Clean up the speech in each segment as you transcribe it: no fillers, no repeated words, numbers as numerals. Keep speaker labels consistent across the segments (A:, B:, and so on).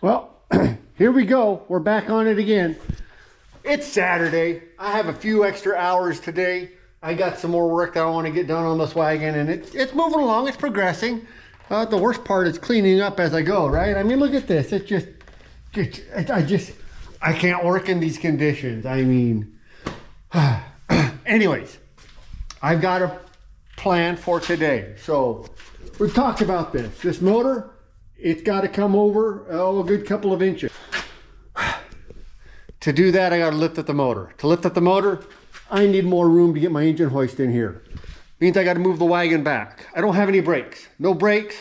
A: Well, here we go. We're back on it again. It's Saturday. I have a few extra hours today. I got some more work that I want to get done on this wagon, and it's moving along. It's progressing. The worst part is cleaning up as I go, right? I mean, look at this. It's I can't work in these conditions. I mean, anyways, I've got a plan for today. So we've talked about this. This motor, it's got to come over a good couple of inches. To do that, I got to lift up the motor. To lift up the motor, I need more room to get my engine hoist in here. Means I got to move the wagon back. I don't have any brakes. No brakes.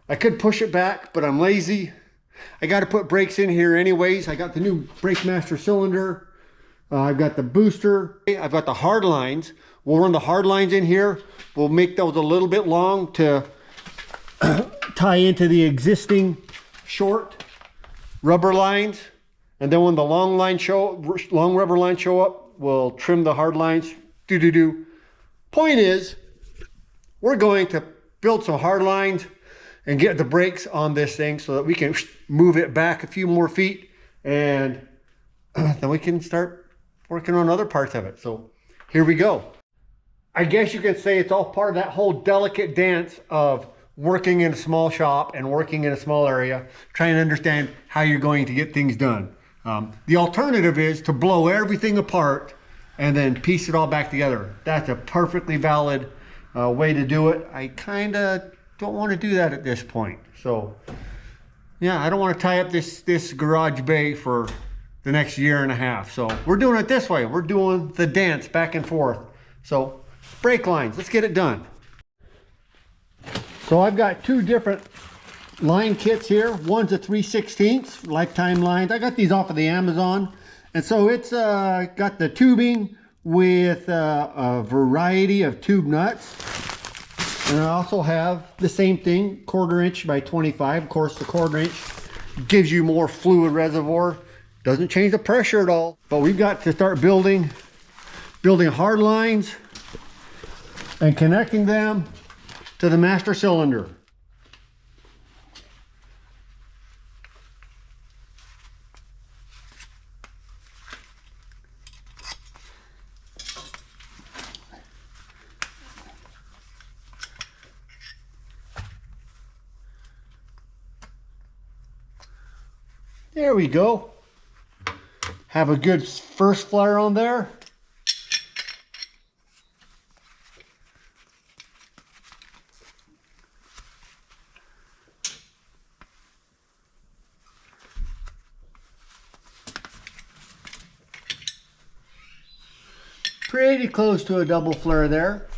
A: I could push it back, but I'm lazy. I got to put brakes in here anyways. I got the new Brake Master cylinder. I've got the booster. I've got the hard lines. We'll run the hard lines in here. We'll make those a little bit long to tie into the existing short rubber lines. And then when the long rubber lines show up, we'll trim the hard lines. Point is, we're going to build some hard lines and get the brakes on this thing so that we can move it back a few more feet, and then we can start working on other parts of it. So here we go. I guess you could say it's all part of that whole delicate dance of working in a small shop and working in a small area, trying to understand how you're going to get things done. The alternative is to blow everything apart and then piece it all back together. That's a perfectly valid way to do it. I kind of don't want to do that at this point. So yeah, I don't want to tie up this garage bay for the next year and a half. So we're doing it this way. We're doing the dance back and forth. So brake lines, let's get it done. So I've got two different line kits here. One's a 3/16 lifetime lines. I got these off of the Amazon. And so it's got the tubing with a variety of tube nuts. And I also have the same thing, 1/4 inch by 25. Of course, the 1/4 inch gives you more fluid reservoir. Doesn't change the pressure at all. But we've got to start building hard lines and connecting them to the master cylinder. There we go. Have a good first flare on there. Pretty close to a double flare there.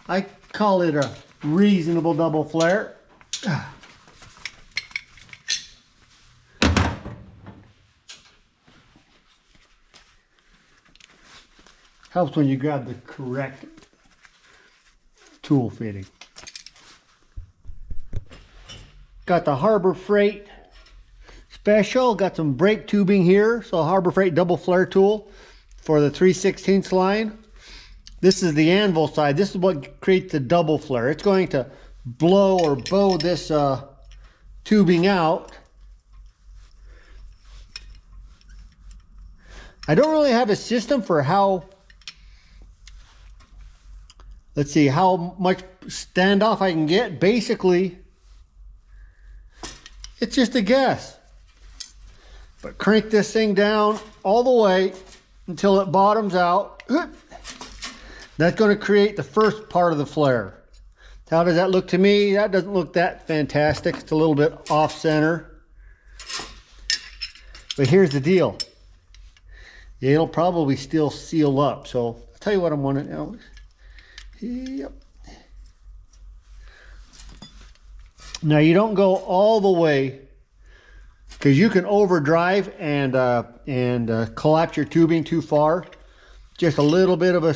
A: I call it a reasonable double flare. Helps when you grab the correct tool fitting. Got the Harbor Freight special. Got some brake tubing here. So Harbor Freight double flare tool for the 3/16 line. This is the anvil side. This is what creates the double flare. It's going to blow or bow this tubing out. I don't really have a system for how, let's see, how much standoff I can get. Basically, it's just a guess. But crank this thing down all the way until it bottoms out. That's going to create the first part of the flare. How does that look to me? That doesn't look that fantastic. It's a little bit off center. But here's the deal. It'll probably still seal up. So I'll tell you what I'm wanting now. Yep. Now you don't go all the way, because you can overdrive and collapse your tubing too far. Just a little bit of a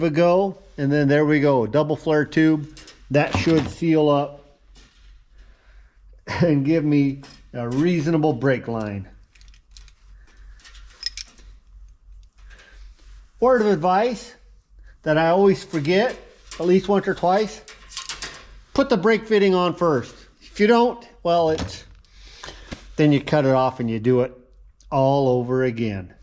A: go, and then there we go, double flare tube. That should seal up and give me a reasonable brake line. Word of advice that I always forget, at least once or twice: put the brake fitting on first. If you don't, well, then you cut it off and you do it all over again.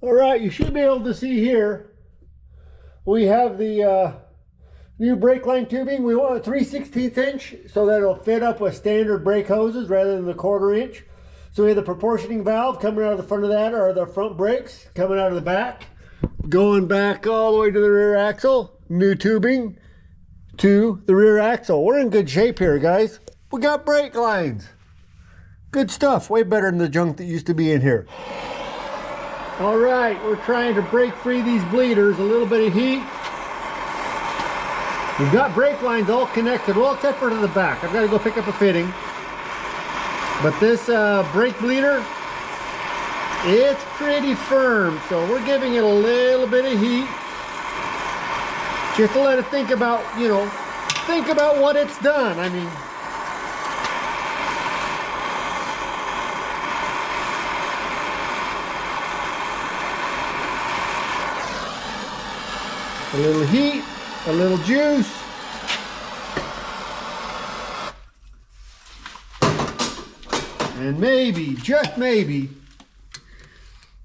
A: All right, you should be able to see here, we have the new brake line tubing. We want a 3/16 inch so that it'll fit up with standard brake hoses rather than the 1/4 inch. So we have the proportioning valve coming out of the front of that, or the front brakes coming out of the back, going back all the way to the rear axle, new tubing to the rear axle. We're in good shape here, guys. We got brake lines. Good stuff, way better than the junk that used to be in here. All right, we're trying to break free these bleeders, a little bit of heat. We've got brake lines all connected, well, except for to the back. I've got to go pick up a fitting. But this brake bleeder, it's pretty firm, so we're giving it a little bit of heat. Just to let it think about, you know, think about what it's done. I mean, a little heat, a little juice. And maybe, just maybe,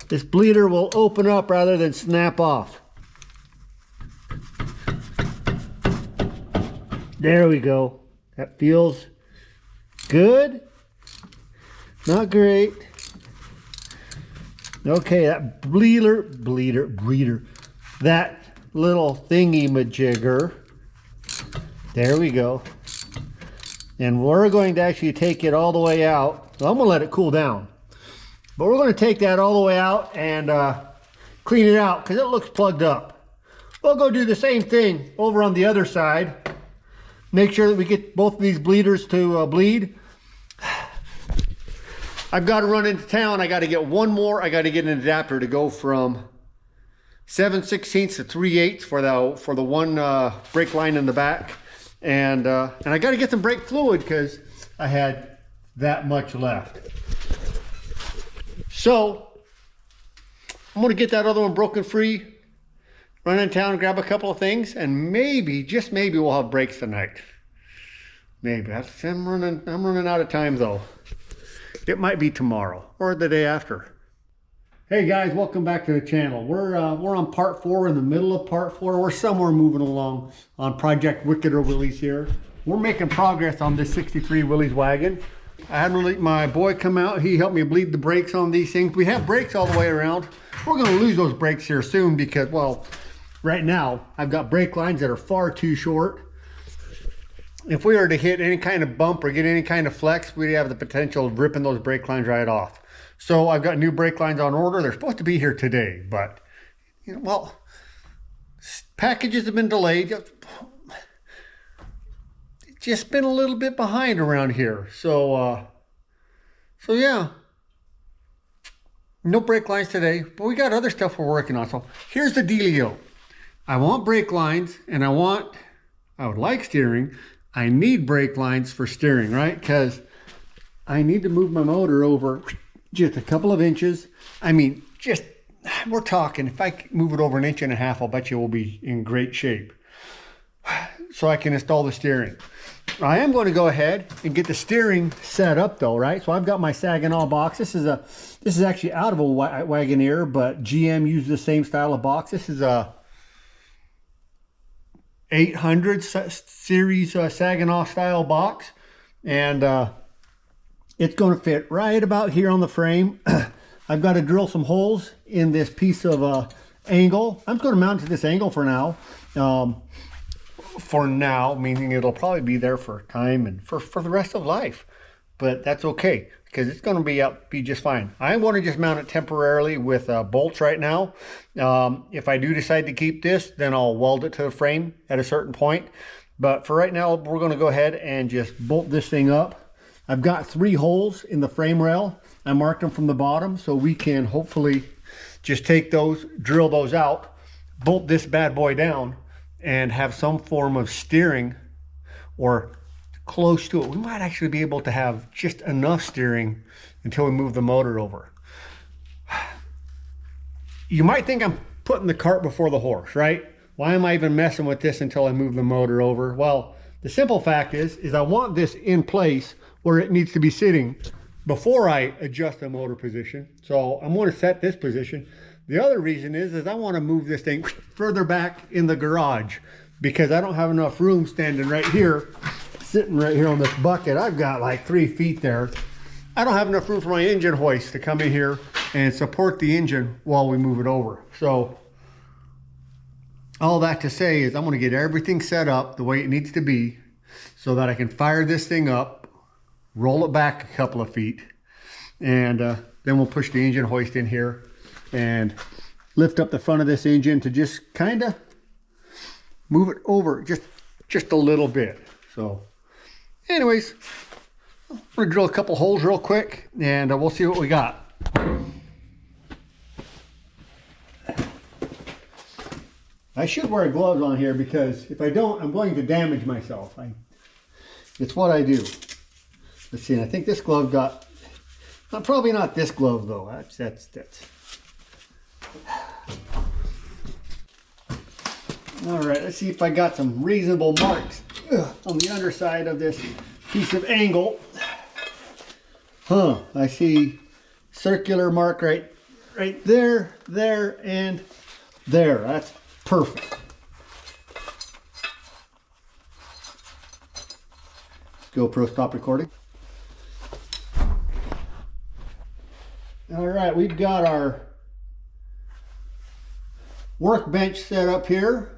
A: this bleeder will open up rather than snap off. There we go. That feels good. Not great. Okay, that bleeder, that little thingy majigger. There we go. And we're going to actually take it all the way out. So I'm going to let it cool down. But we're going to take that all the way out and clean it out because it looks plugged up. We'll go do the same thing over on the other side. Make sure that we get both of these bleeders to bleed. I've got to run into town. I got to get one more. I got to get an adapter to go from 7/16 to 3/8 for the one brake line in the back. And I got to get some brake fluid because I had that much left. So I'm going to get that other one broken free, run in town, grab a couple of things, and maybe, just maybe, we'll have brakes tonight. Maybe. I'm running out of time though. It might be tomorrow or the day after. Hey guys, welcome back to the channel. We're on part 4, in the middle of part 4. We're somewhere moving along on Project Wicked'er Willy's here. We're making progress on this 63 Willy's wagon. I had my boy come out. He helped me bleed the brakes on these things. We have brakes all the way around. We're going to lose those brakes here soon because, well, right now I've got brake lines that are far too short. If we were to hit any kind of bump or get any kind of flex, we'd have the potential of ripping those brake lines right off. So I've got new brake lines on order. They're supposed to be here today, but, you know, well, packages have been delayed. It's just been a little bit behind around here. So yeah, no brake lines today, but we got other stuff we're working on. So here's the dealio. I want brake lines and I would like steering. I need brake lines for steering, right? Because I need to move my motor over just a couple of inches. I mean, we're talking, if I move it over 1.5 inches, I'll bet you we'll be in great shape. So I can install the steering. I am going to go ahead and get the steering set up though, right? So I've got my Saginaw box. This is actually out of a Wagoneer, but GM used the same style of box. This is a 800 series Saginaw style box, and it's going to fit right about here on the frame. I've got to drill some holes in this piece of angle. I'm going to mount to this angle for now. For now, meaning it'll probably be there for time and for the rest of life. But that's okay, because it's going to be just fine. I want to just mount it temporarily with bolts right now. If I do decide to keep this, then I'll weld it to the frame at a certain point. But for right now, we're going to go ahead and just bolt this thing up. I've got 3 holes in the frame rail. I marked them from the bottom, so we can hopefully just take those, drill those out, bolt this bad boy down, and have some form of steering or close to it. We might actually be able to have just enough steering until we move the motor over. You might think I'm putting the cart before the horse, right? Why am I even messing with this until I move the motor over? Well, The simple fact is I want this in place where it needs to be sitting before I adjust the motor position. So I'm going to set this position. The other reason is I want to move this thing further back in the garage because I don't have enough room standing right here, sitting right here on this bucket. I've got like 3 feet there. I don't have enough room for my engine hoist to come in here and support the engine while we move it over. So all that to say is I'm going to get everything set up the way it needs to be so that I can fire this thing up, roll it back a couple of feet, and then we'll push the engine hoist in here and lift up the front of this engine to just kind of move it over just a little bit. So anyways, I'm going to drill a couple holes real quick and we'll see what we got. I should wear gloves on here because if I don't, I'm going to damage myself. It's what I do. Let's see, I think this glove got, probably not this glove though. That's. All right, let's see if I got some reasonable marks on the underside of this piece of angle. I see circular mark right there, and there. That's perfect. GoPro, stop recording. All right, we've got our workbench set up here.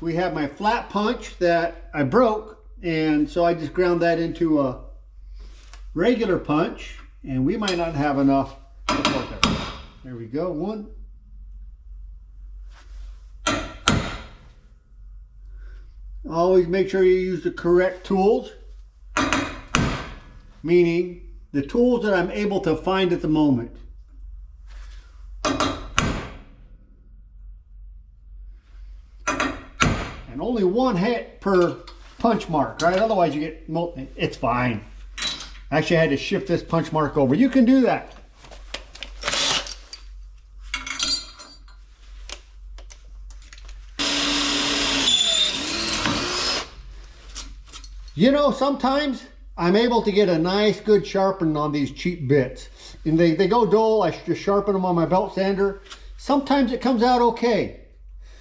A: We have my flat punch that I broke, and so I just ground that into a regular punch, and we might not have enough support there. There we go, one. Always make sure you use the correct tools, meaning the tools that I'm able to find at the moment. And only one hit per punch mark, right? Otherwise you get, it's fine. Actually, I had to shift this punch mark over. You can do that. You know, sometimes I'm able to get a nice good sharpen on these cheap bits. And they go dull, I just sharpen them on my belt sander. Sometimes it comes out okay.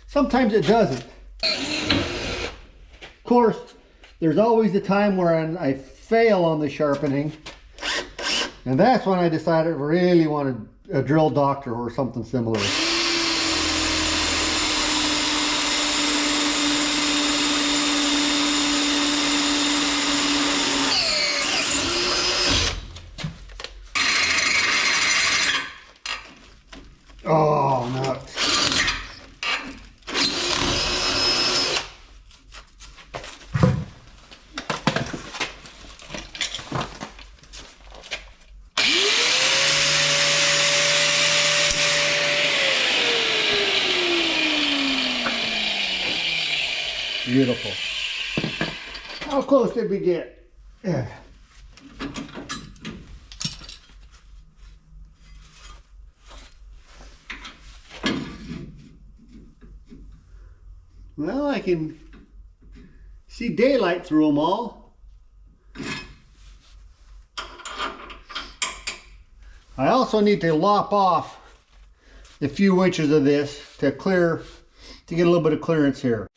A: Sometimes it doesn't. Of course, there's always the time where I fail on the sharpening. And that's when I decided I really wanted a drill doctor or something similar. Oh, no. Beautiful. How close did we get? Yeah. Well, I can see daylight through them all. I also need to lop off a few inches of this to get a little bit of clearance here.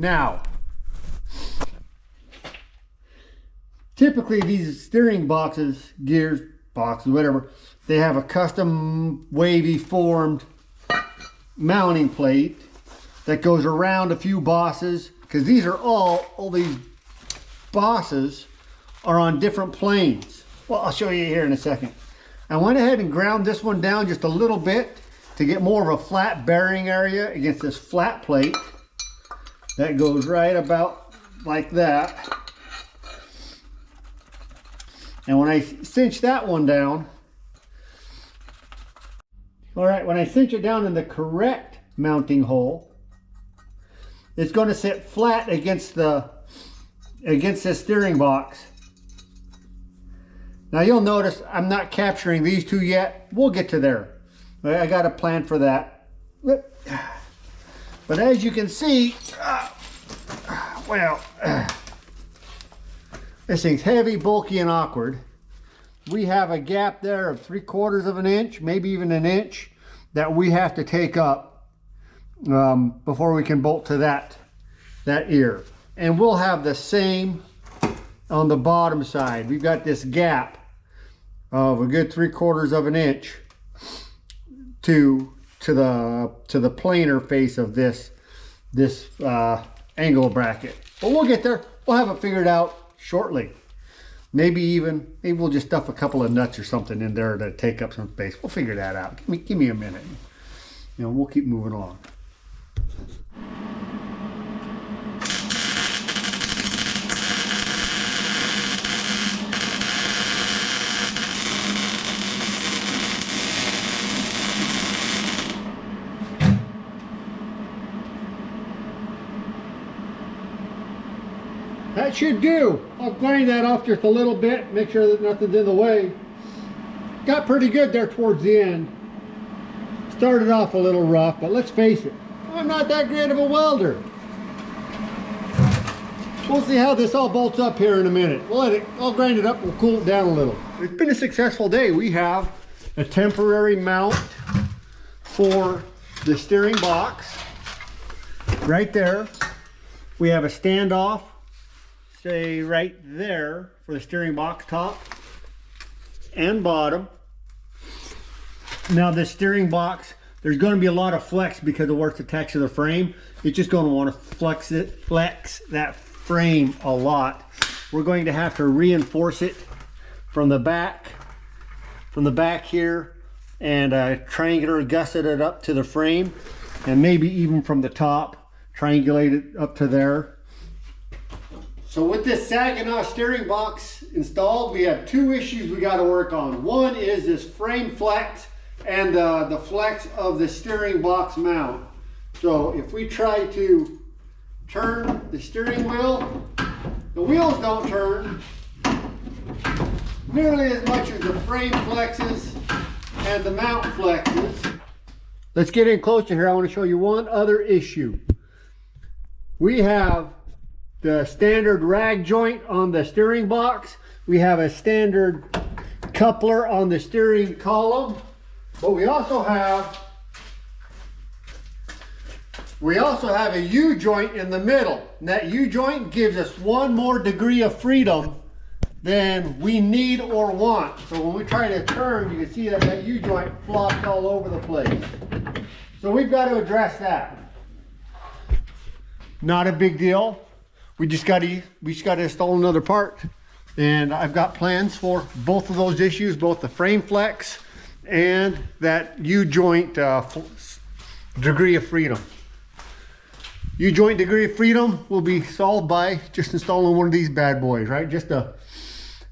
A: Now, typically these steering boxes, gears boxes, whatever, they have a custom wavy formed mounting plate that goes around a few bosses, because these are all these bosses are on different planes. Well, I'll show you here in a second. I went ahead and ground this one down just a little bit to get more of a flat bearing area against this flat plate that goes right about like that. And when I cinch that one down, all right, when I cinch it down in the correct mounting hole, it's going to sit flat against the steering box. Now you'll notice I'm not capturing these two yet. We'll get to there. I got a plan for that. But as you can see, this thing's heavy, bulky, and awkward. We have a gap there of 3/4 of an inch, maybe even an inch, that we have to take up before we can bolt to that ear. And we'll have the same on the bottom side. We've got this gap of a good 3/4 of an inch to the planar face of this angle bracket. But we'll get there. We'll have it figured out shortly. Maybe we'll just stuff a couple of nuts or something in there to take up some space. We'll figure that out. Give me a minute. You know, we'll keep moving along. That should do. I'll grind that off just a little bit, make sure that nothing's in the way. Got pretty good there towards the end. Started off a little rough, but let's face it, I'm not that great of a welder. We'll see how this all bolts up here in a minute. I'll grind it up, we'll cool it down a little. It's been a successful day. We have a temporary mount for the steering box right there. We have a standoff, say right there, for the steering box top and bottom. Now this steering box, there's going to be a lot of flex because of where it's attached to the frame. It's just going to want to flex that frame a lot. We're going to have to reinforce it from the back here, and triangular gusset it up to the frame, and maybe even from the top triangulate it up to there. So with this Saginaw steering box installed, we have two issues we got to work on. One is this frame flex and the flex of the steering box mount. So if we try to turn the steering wheel, the wheels don't turn nearly as much as the frame flexes and the mount flexes. Let's get in closer here. I want to show you one other issue. We have the standard rag joint on the steering box. We have a standard coupler on the steering column, but we also have a U-joint in the middle. And that U-joint gives us one more degree of freedom than we need or want. So when we try to turn, you can see that U-joint flops all over the place. So we've got to address that. Not a big deal. We just got to install another part, and I've got plans for both of those issues, both the frame flex and that U-joint degree of freedom. U-joint degree of freedom will be solved by just installing one of these bad boys, right? Just a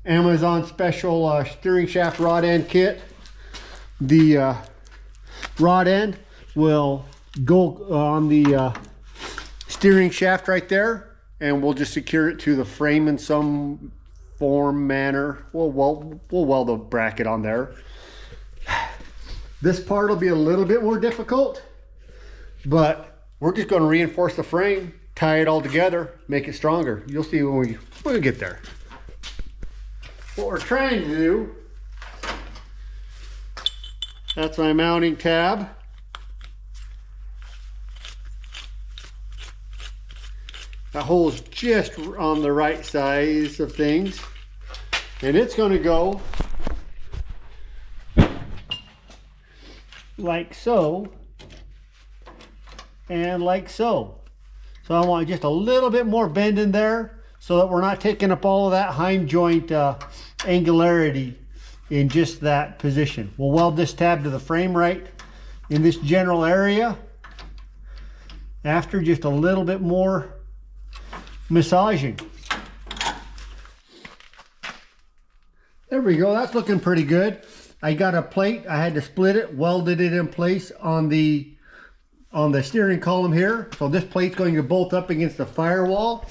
A: Amazon special steering shaft rod end kit. The rod end will go on the steering shaft right there, and we'll just secure it to the frame in some form, manner. We'll weld a bracket on there. This part will be a little bit more difficult, but we're just going to reinforce the frame, tie it all together, make it stronger. You'll see when we get there. What we're trying to do, that's my mounting tab. That hole's just on the right size of things, and it's going to go like so and like so. So I want just a little bit more bend in there so that we're not taking up all of that hind joint angularity in just that position. We'll weld this tab to the frame right in this general area after just a little bit more massaging. There we go, that's looking pretty good. I got a plate, I had to split it, welded it in place on the steering column here. So this plate's going to bolt up against the firewall,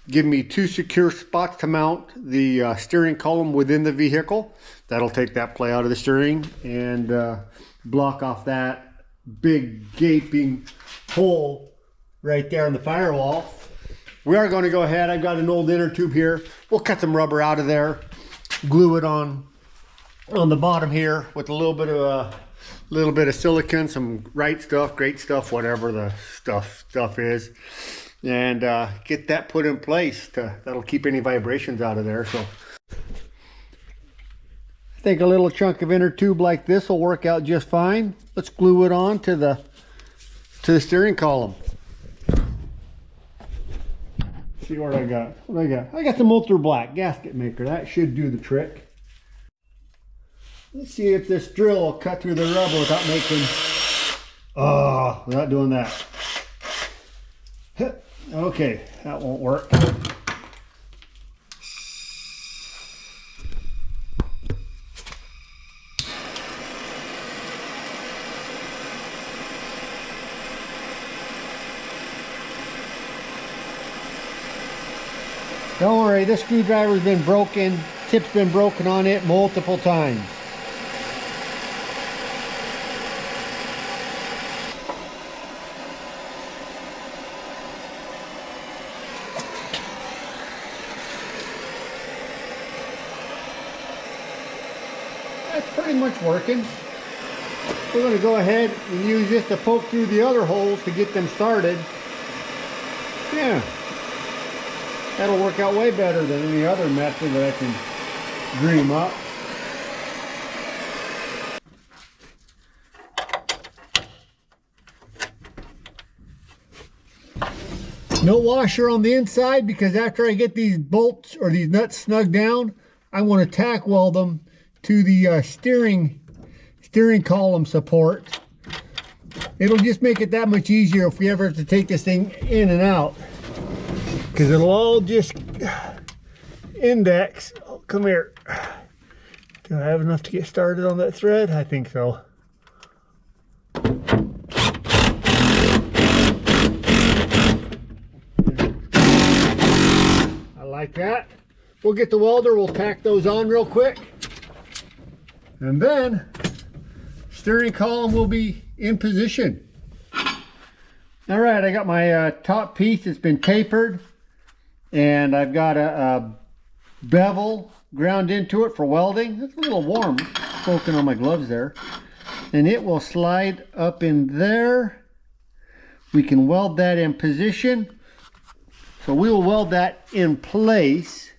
A: give me 2 secure spots to mount the steering column within the vehicle. That'll take that plate out of the steering and block off that big gaping hole right there in the firewall. We are going to go ahead, I've got an old inner tube here. We'll cut some rubber out of there, glue it on the bottom here with a little bit of silicone, some great stuff, whatever the stuff is, and get that put in place that'll keep any vibrations out of there. So I think a little chunk of inner tube like this will work out just fine. Let's glue it on to the steering column. See what I got. I got some Ultra Black gasket maker. That should do the trick. Let's see if this drill will cut through the rubber without making... Oh, without doing that. Okay, that won't work. Don't worry, this screwdriver's been broken, tip's been broken on it multiple times. That's pretty much working. We're going to go ahead and use this to poke through the other holes to get them started. Yeah. That'll work out way better than any other method that I can dream up. No washer on the inside because after I get these bolts or these nuts snug down, I want to tack weld them to the steering column support. It'll just make it that much easier if we ever have to take this thing in and out. Because it'll all just index. Oh, come here. Do I have enough to get started on that thread? I think so. I like that. We'll get the welder, we'll tack those on real quick. And then steering column will be in position. All right, I got my top piece. It's been tapered. And I've got a bevel ground into it for welding. It's a little warm, poking on my gloves there. And it will slide up in there. We can weld that in position. So we will weld that in place.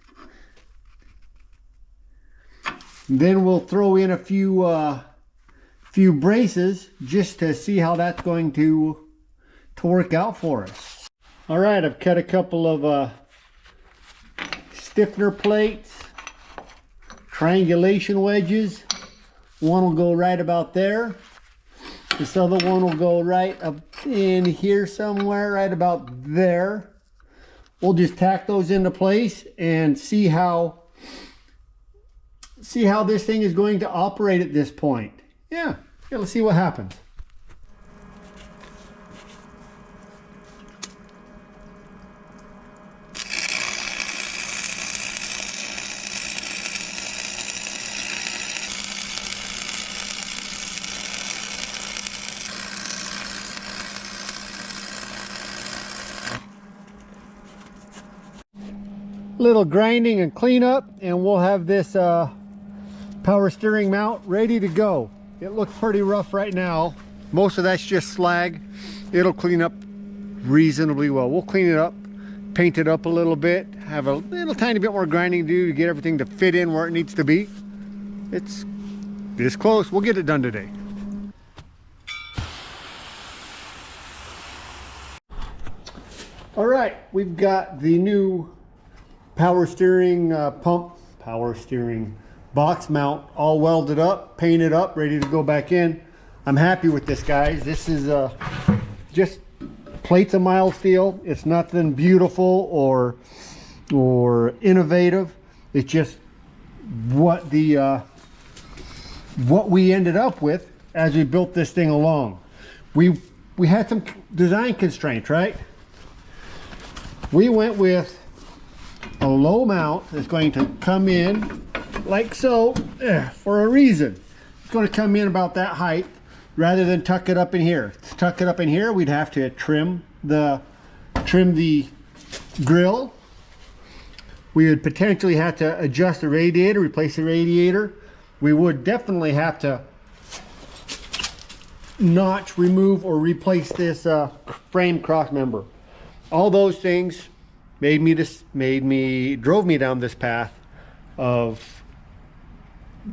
A: Then we'll throw in a few braces just to see how that's going to work out for us. All right, I've cut a couple of stiffener plates, triangulation wedges. One will go right about there. This other one will go right up in here somewhere, right about there. We'll just tack those into place and see how this thing is going to operate at this point. Yeah, let's see what happens. Little grinding and cleanup, and we'll have this power steering mount ready to go. It looks pretty rough right now. Most of that's just slag. It'll clean up reasonably well. We'll clean it up, paint it up a little bit, have a little tiny bit more grinding to do to get everything to fit in where it needs to be. It's this close. We'll get it done today. All right, we've got the new power steering power steering box mount all welded up, painted up, ready to go back in. I'm happy with this, guys. This is just plates of mild steel. It's nothing beautiful or innovative. It's just what we ended up with as we built this thing along. We had some design constraints, right? We went with a low mount that's going to come in like so, for a reason. It's going to come in about that height rather than tuck it up in here. To tuck it up in here, we'd have to trim the grill. We would potentially have to adjust the radiator, replace the radiator. We would definitely have to notch, remove, or replace this frame cross member. All those things drove me down this path of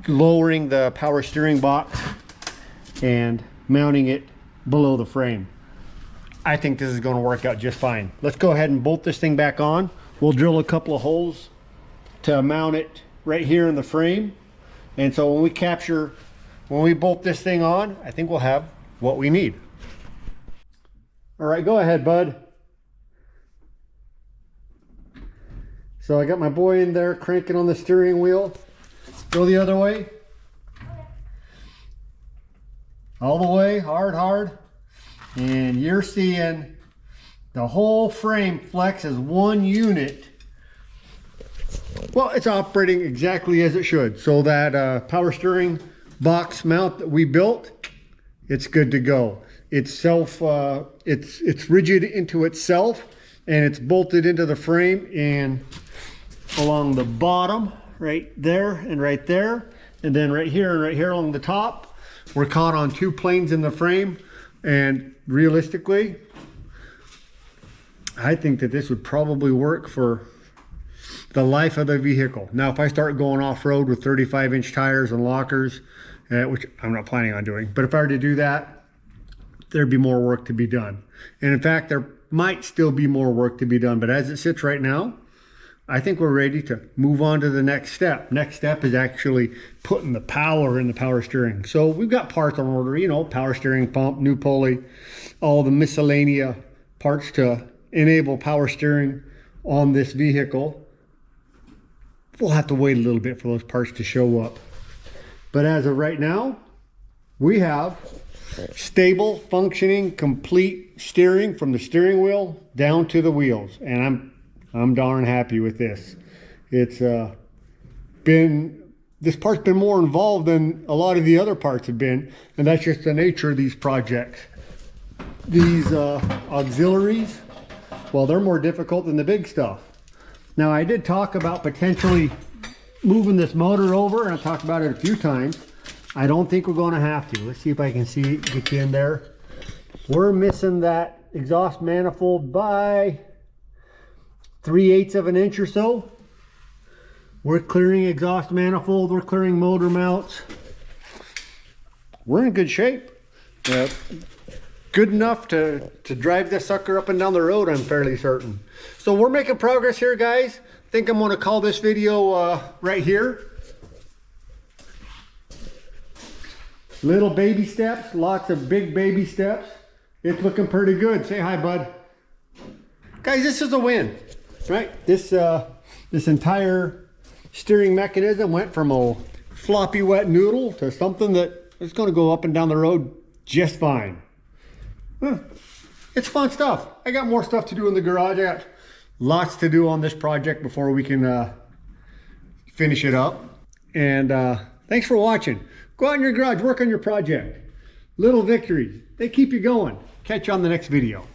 A: lowering the power steering box and mounting it below the frame. I think this is going to work out just fine. Let's go ahead and bolt this thing back on. We'll drill a couple of holes to mount it right here in the frame. And so when we bolt this thing on, I think we'll have what we need. All right, go ahead, bud. So I got my boy in there cranking on the steering wheel. Go the other way. All the way, hard. And you're seeing the whole frame flex as one unit. Well, it's operating exactly as it should. So that power steering box mount that we built, it's good to go. It's rigid into itself, and it's bolted into the frame and along the bottom, right there and right there, and then right here and right here along the top. We're caught on two planes in the frame, and realistically, I think that this would probably work for the life of the vehicle. Now, if I start going off-road with 35-inch tires and lockers, which I'm not planning on doing, but if I were to do that, there'd be more work to be done. And in fact, there might still be more work to be done, but as it sits right now, I think we're ready to move on to the next step. Next step is actually putting the power in the power steering. So we've got parts on order, you know, power steering pump, new pulley, all the miscellaneous parts to enable power steering on this vehicle. We'll have to wait a little bit for those parts to show up. But as of right now, we have stable, functioning, complete steering from the steering wheel down to the wheels. And I'm darn happy with this. It's this part's been more involved than a lot of the other parts have been, and that's just the nature of these projects. These auxiliaries, well, they're more difficult than the big stuff. Now, I did talk about potentially moving this motor over, and I talked about it a few times. I don't think we're going to have to. Let's see if I can get you in there. We're missing that exhaust manifold by 3/8 of an inch or so. We're clearing exhaust manifold, we're clearing motor mounts. We're in good shape. Good enough to drive this sucker up and down the road, I'm fairly certain. So we're making progress here, guys. I think I'm gonna call this video right here. Little baby steps, lots of big baby steps. It's looking pretty good. Say hi, bud. Guys, this is a win. Right, this entire steering mechanism went from a floppy wet noodle to something that is going to go up and down the road just fine. It's fun stuff. I got more stuff to do in the garage. I got lots to do on this project before we can finish it up. And thanks for watching. Go out in your garage, work on your project. Little victories, they keep you going. Catch you on the next video.